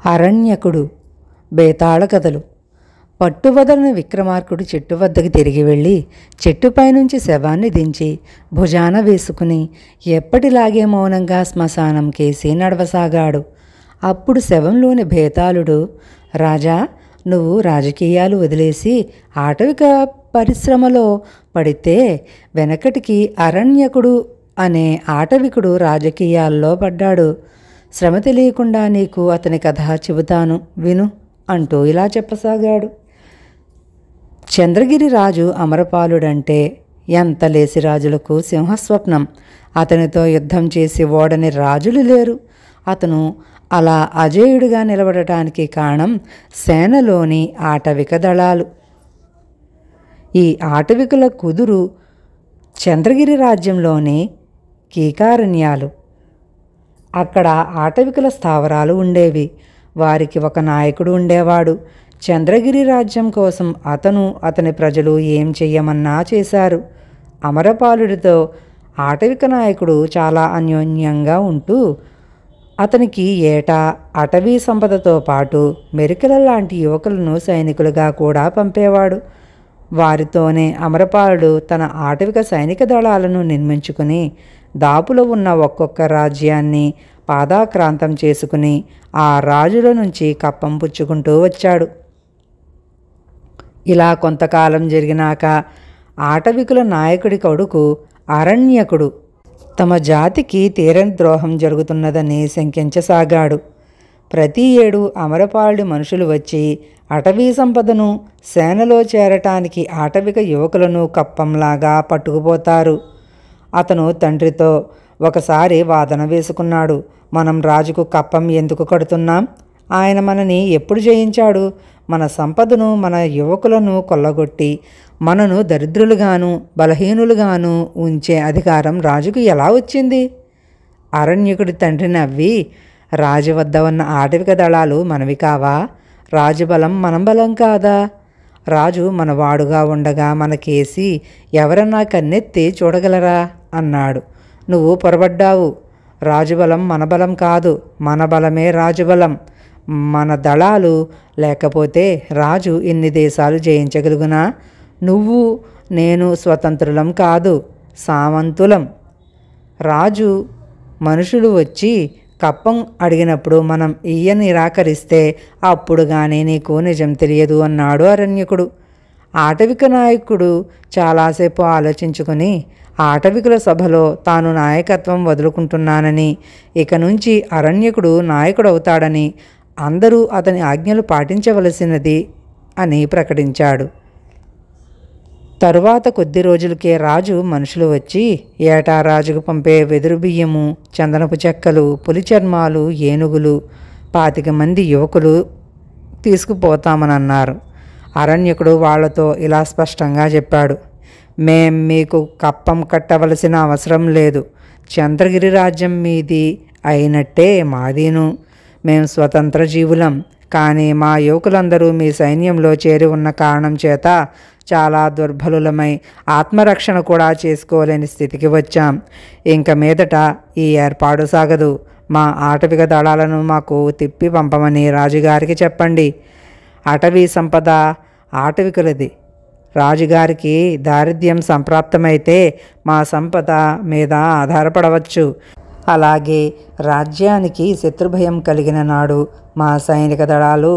అరణ్యకుడు బేతాళ కథలు. పట్టువదలని విక్రమార్కుడు చెట్టు వద్దకు తిరిగి వెళ్ళి చెట్టుపైనుంచి శవాన్ని దించి భుజాన వేసుకుని ఎప్పటిలాగే మౌనంగా శ్మశానం కేసి నడవసాగాడు. అప్పుడు శవంలోని బేతాళుడు, రాజా, నువ్వు రాజకీయాలు వదిలేసి ఆటవిక పరిశ్రమలో పడితే వెనకటికి అరణ్యకుడు అనే ఆటవికుడు రాజకీయాల్లో పడ్డాడు. శ్రమ తెలియకుండా నీకు అతని కథ చెబుతాను, విను అంటూ ఇలా చెప్పసాగాడు. చంద్రగిరి రాజు అమరపాలుడంటే ఎంత లేసి రాజులకు సింహస్వప్నం. అతనితో యుద్ధం చేసి ఓడని రాజులు లేరు. అతను అలా అజేయుడిగా నిలబడటానికి కారణం సేనలోని ఆటవిక దళాలు. ఈ ఆటవికుల కుదురు చంద్రగిరి రాజ్యంలోని కీకారణ్యాలు. అక్కడ ఆటవికుల స్థావరాలు ఉండేవి. వారికి ఒక నాయకుడు ఉండేవాడు. చంద్రగిరి రాజ్యం కోసం అతని ప్రజలు ఏం చెయ్యమన్నా చేశారు. అమరపాలుడితో ఆటవిక నాయకుడు చాలా అన్యోన్యంగా ఉంటూ అతనికి ఏటా అటవీ సంపదతో పాటు మెరికల లాంటి యువకులను సైనికులుగా కూడా పంపేవాడు. వారితోనే అమరపాలుడు తన ఆటవిక సైనిక దళాలను నిర్మించుకుని దాపులో ఉన్న ఒక్కొక్క రాజ్యాన్ని పాదాక్రాంతం చేసుకుని ఆ రాజుల నుంచి కప్పం పుచ్చుకుంటూ వచ్చాడు. ఇలా కొంతకాలం జరిగినాక ఆటవికుల నాయకుడి కొడుకు అరణ్యకుడు తమ జాతికి తీరని ద్రోహం జరుగుతున్నదని శంకించసాగాడు. ప్రతి ఏడు అమరపాలుడి మనుషులు వచ్చి అటవీ సంపదను, సేనలో చేరటానికి ఆటవిక యువకులను కప్పంలాగా పట్టుకుపోతారు. అతను తండ్రితో ఒకసారి వాదన వేసుకున్నాడు. మనం రాజుకు కప్పం ఎందుకు కడుతున్నాం? ఆయన మనని ఎప్పుడు జయించాడు? మన సంపదను, మన యువకులను కొల్లగొట్టి మనను దరిద్రులుగాను బలహీనులుగాను ఉంచే అధికారం రాజుకు ఎలా వచ్చింది? అరణ్యకుడి తండ్రి నవ్వి, రాజు వద్ద ఉన్న ఆటవిక దళాలు మనవి కావా? రాజుబలం మన బలం కాదా? రాజు మనవాడుగా ఉండగా మనకేసి ఎవరన్నా కన్నెత్తి చూడగలరా అన్నాడు. నువ్వు పొరబడ్డావు. రాజుబలం మన బలం కాదు, మన బలమే రాజుబలం. మన దళాలు లేకపోతే రాజు ఇన్ని దేశాలు జయించగలుగునా? నువ్వు నేను స్వతంత్రులం కాదు, సామంతులం. రాజు మనుషులు వచ్చి కప్పం అడిగినప్పుడు మనం నిరాకరిస్తే అప్పుడు కానీ నీకు నిజం తెలియదు అన్నాడు అరణ్యకుడు. ఆటవిక నాయకుడు చాలాసేపు ఆలోచించుకుని ఆటవికుల సభలో తాను నాయకత్వం వదులుకుంటున్నానని, ఇక నుంచి అరణ్యకుడు నాయకుడవుతాడని, అందరూ అతని ఆజ్ఞలు పాటించవలసినది అని ప్రకటించాడు. తరువాత కొద్ది రోజులకే రాజు మనుషులు వచ్చి ఏటా రాజుకు పంపే వెదురు బియ్యము, చందనపు చెక్కలు, పులి చర్మాలు, ఏనుగులు, 25 మంది యువకులు తీసుకుపోతామని అన్నారు. అరణ్యకుడు వాళ్లతో ఇలా స్పష్టంగా చెప్పాడు. మేం మీకు కప్పం కట్టవలసిన అవసరం లేదు. చంద్రగిరి రాజ్యం మీది అయినట్టే మాదీను. మేం స్వతంత్ర జీవులం. కానీ మా యువకులందరూ మీ సైన్యంలో చేరి ఉన్న కారణం చేత చాలా దుర్బలులమై ఆత్మరక్షణ కూడా చేసుకోలేని స్థితికి వచ్చాం. ఇంక మీదట ఈ ఏర్పాటు సాగదు. మా ఆటవిక దళాలను మాకు తిప్పి పంపమని రాజుగారికి చెప్పండి. అటవీ సంపద ఆటవికులది. రాజుగారికి దారిద్ర్యం సంప్రాప్తమైతే మా సంపద మీద ఆధారపడవచ్చు. అలాగే రాజ్యానికి శత్రుభయం కలిగిన నాడు మా సైనిక దళాలు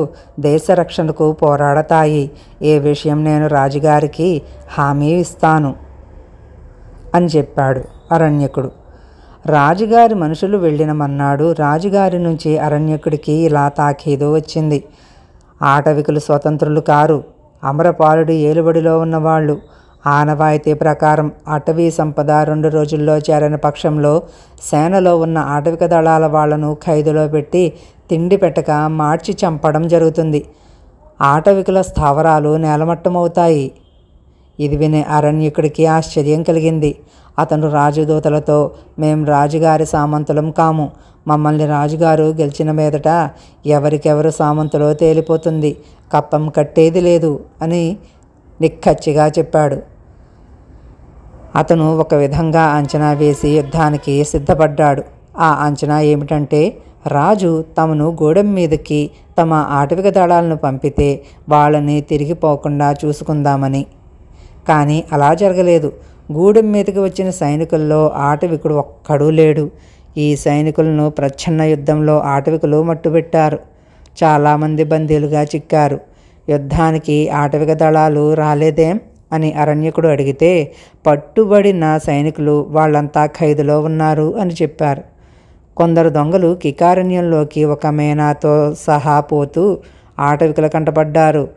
దేశ రక్షణకు పోరాడతాయి. ఏ విషయం నేను రాజుగారికి హామీ ఇస్తాను అని చెప్పాడు అరణ్యకుడు. రాజుగారి మనుషులు వెళ్ళిన మన్నాడు రాజుగారి నుంచి అరణ్యకుడికి ఇలా తాకీదు వచ్చింది. ఆటవికులు స్వతంత్రులు కారు, అమరపాలుడి ఏలుబడిలో ఉన్నవాళ్ళు. ఆనవాయితీ ప్రకారం అటవీ సంపద 2 రోజుల్లో చేరని పక్షంలో సేనలో ఉన్న ఆటవిక దళాల వాళ్లను ఖైదులో పెట్టి తిండి పెట్టక మార్చి చంపడం జరుగుతుంది. ఆటవికుల స్థావరాలు నేలమట్టమవుతాయి. ఇది విని అరణ్యకుడికి ఆశ్చర్యం కలిగింది. అతను రాజదూతలతో, మేం రాజుగారి సామంతులం కాము. మమ్మల్ని రాజుగారు గెలిచిన మీదట ఎవరికెవరు సామంతులో తేలిపోతుంది. కప్పం కట్టేది లేదు అని నిక్కచ్చిగా చెప్పాడు. అతను ఒక విధంగా అంచనా వేసి యుద్ధానికి సిద్ధపడ్డాడు. ఆ అంచనా ఏమిటంటే రాజు తమను గూడెం మీదకి తమ ఆటవిక దళాలను పంపితే వాళ్ళని తిరిగిపోకుండా చూసుకుందామని. కానీ అలా జరగలేదు. గూడెం మీదకి వచ్చిన సైనికుల్లో ఆటవికుడు ఒక్కడూ లేడు. ఈ సైనికులను ప్రచ్ఛన్న యుద్ధంలో ఆటవికులు మట్టుబెట్టారు. చాలామంది బందీలుగా చిక్కారు. యుద్ధానికి ఆటవిక దళాలు రాలేదేం అని అరణ్యకుడు అడిగితే పట్టుబడిన సైనికులు వాళ్ళంతా ఖైదులో ఉన్నారు అని చెప్పారు. కొందరు దొంగలు కికారణ్యంలోకి ఒక మేనాతో సహా పోతూ ఆటవికుల కంటపడ్డారు.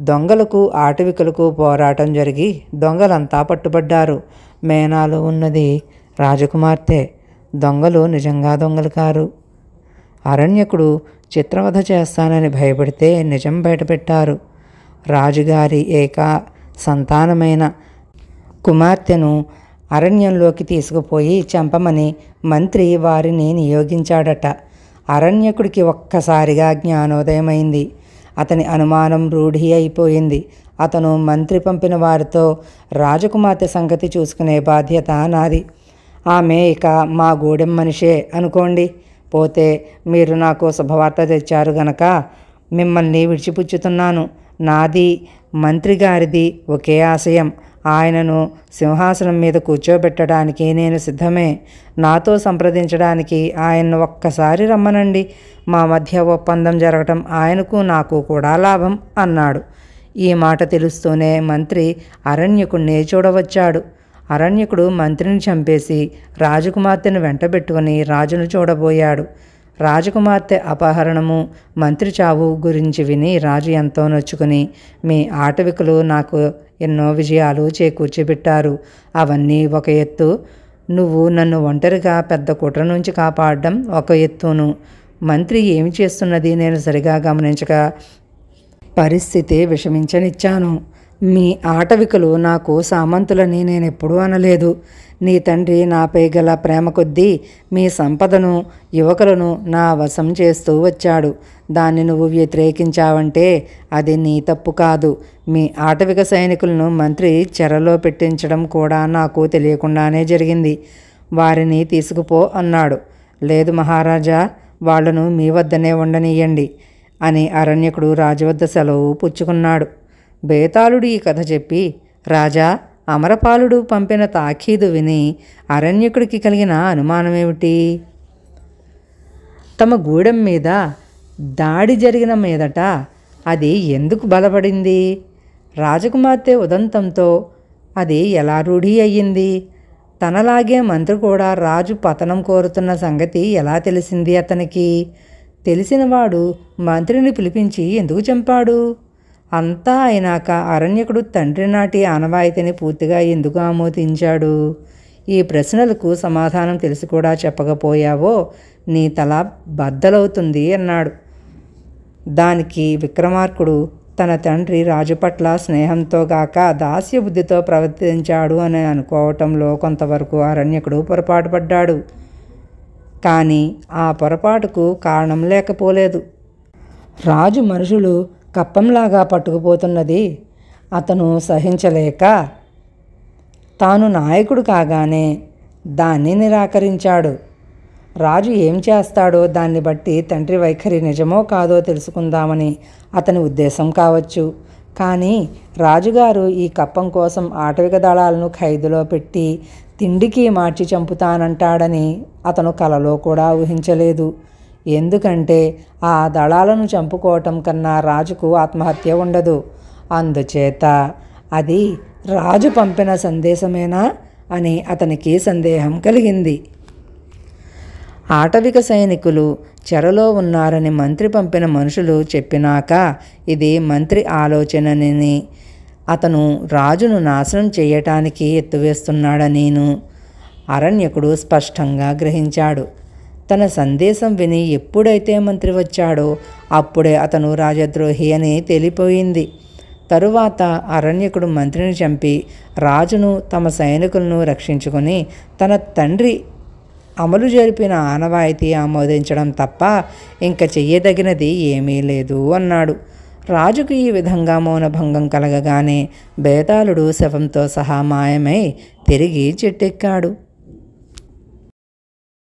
దొంగలకు ఆటవికులకు పోరాటం జరిగి దొంగలంతా పట్టుబడ్డారు. మేనాలో ఉన్నది రాజకుమార్తె. దొంగలు నిజంగా దొంగలు కారు. అరణ్యకుడు చిత్రవధ చేస్తానని భయపడితే నిజం బయటపెట్టారు. రాజుగారి ఏక సంతానమైన కుమార్తెను అరణ్యంలోకి తీసుకుపోయి చంపమని మంత్రి వారిని నియోగించాడట. అరణ్యకుడికి ఒక్కసారిగా జ్ఞానోదయమైంది. అతని అనుమానం రూఢి అయిపోయింది. అతను మంత్రి పంపిన వారితో రాజకుమార్తె సంగతి చూసుకునే బాధ్యత నాది. ఆమె ఇక మా గూడెం మనిషే అనుకోండి. పోతే మీరు నాకు శుభవార్త తెచ్చారు గనక మిమ్మల్ని విడిచిపుచ్చుతున్నాను. నాది మంత్రి గారిది ఒకే ఆశయం. ఆయనను సింహాసనం మీద కూర్చోబెట్టడానికి నేను సిద్ధమే. నాతో సంప్రదించడానికి ఆయన్ను ఒక్కసారి రమ్మనండి. మా మధ్య ఒప్పందం జరగటం ఆయనకు నాకు కూడా లాభం అన్నాడు. ఈ మాట తెలుస్తూనే మంత్రి అరణ్యకుడిని చూడవచ్చాడు. అరణ్యకుడు మంత్రిని చంపేసి రాజకుమార్తెను వెంటబెట్టుకుని రాజును చూడబోయాడు. రాజకుమార్తె అపహరణము, మంత్రి చావు గురించి విని రాజు ఎంతో నొచ్చుకుని, మీ ఆటవికులు నాకు ఎన్నో విజయాలు చేకూర్చిపెట్టారు. అవన్నీ ఒక ఎత్తు. నువ్వు నన్ను ఒంటరిగా పెద్ద కుట్ర నుంచి కాపాడడం ఒక ఎత్తును. మంత్రి ఏమి చేస్తున్నది నేను సరిగా గమనించక పరిస్థితి విషమించనిచ్చాను. మీ ఆటవికులు నాకు సామంతులని నేనెప్పుడూ అనలేదు. నీ తండ్రి నాపై గల ప్రేమ కొద్దీ మీ సంపదను, యువకులను నా వశం చేస్తూ వచ్చాడు. దాన్ని నువ్వు వ్యతిరేకించావంటే అది నీ తప్పు కాదు. మీ ఆటవిక సైనికులను మంత్రి చెరలో పెట్టించడం కూడా నాకు తెలియకుండానే జరిగింది. వారిని తీసుకుపో అన్నాడు. లేదు మహారాజా, వాళ్లను మీ వద్దనే ఉండనీయండి అని అరణ్యకుడు రాజు వద్ద సెలవు పుచ్చుకున్నాడు. బేతాళుడు ఈ కథ చెప్పి, రాజా, అమరపాలుడు పంపిన తాకీదు విని అరణ్యకుడికి కలిగిన అనుమానమేమిటి? తమ గూడెం మీద దాడి జరిగిన మీదట అది ఎందుకు బలపడింది? రాజకుమార్తె ఉదంతంతో అది ఎలా రూఢి అయ్యింది? తనలాగే మంత్రి కూడా రాజు పతనం కోరుతున్న సంగతి ఎలా తెలిసింది అతనికి? తెలిసినవాడు మంత్రిని పిలిపించి ఎందుకు చంపాడు? అంతా అయినాక అరణ్యకుడు తండ్రి నాటి ఆనవాయితీని పూర్తిగా ఎందుకు ఆమోదించాడు? ఈ ప్రశ్నలకు సమాధానం తెలిసి కూడా చెప్పకపోయావో నీ తల బద్దలవుతుంది అన్నాడు. దానికి విక్రమార్కుడు తన తండ్రి రాజు పట్ల స్నేహంతో గాక దాస్య బుద్ధితో ప్రవర్తించాడు అని అనుకోవటంలో కొంతవరకు అరణ్యకుడు పొరపాటు పడ్డాడు. కానీ ఆ పొరపాటుకు కారణం లేకపోలేదు. రాజు మనుషులు కప్పంలాగా పట్టుకుపోతున్నది అతను సహించలేక తాను నాయకుడు కాగానే దాన్ని నిరాకరించాడు. రాజు ఏం చేస్తాడో దాన్ని బట్టి తండ్రి వైఖరి నిజమో కాదో తెలుసుకుందామని అతని ఉద్దేశం కావచ్చు. కానీ రాజుగారు ఈ కప్పం కోసం ఆటవిక దళాలను ఖైదులో పెట్టి తిండికి మార్చి చంపుతానంటాడని అతను కలలో కూడా ఊహించలేదు. ఎందుకంటే ఆ దళాలను చంపుకోవటం కన్నా రాజుకు ఆత్మహత్య ఉండదు. అందుచేత అది రాజు పంపిన సందేశమేనా అని అతనికి సందేహం కలిగింది. ఆటవిక సైనికులు చెరలో ఉన్నారని మంత్రి పంపిన మనుషులు చెప్పినాక ఇది మంత్రి ఆలోచనని, అతను రాజును నాశనం చేయటానికి ఎత్తువేస్తున్నాడనీను అరణ్యకుడు స్పష్టంగా గ్రహించాడు. తన సందేశం విని ఎప్పుడైతే మంత్రి వచ్చాడో అప్పుడే అతను రాజద్రోహి అని తేలిపోయింది. తరువాత అరణ్యకుడు మంత్రిని చంపి రాజును తమ సైనికులను రక్షించుకొని తన తండ్రి అమలు జరిపిన ఆనవాయితీ ఆమోదించడం తప్ప ఇంక చెయ్యదగినది ఏమీ లేదు అన్నాడు. రాజుకు ఈ విధంగా మౌనభంగం కలగగానే బేతాళుడు శవంతో సహా మాయమై తిరిగి చెట్టెక్కాడు.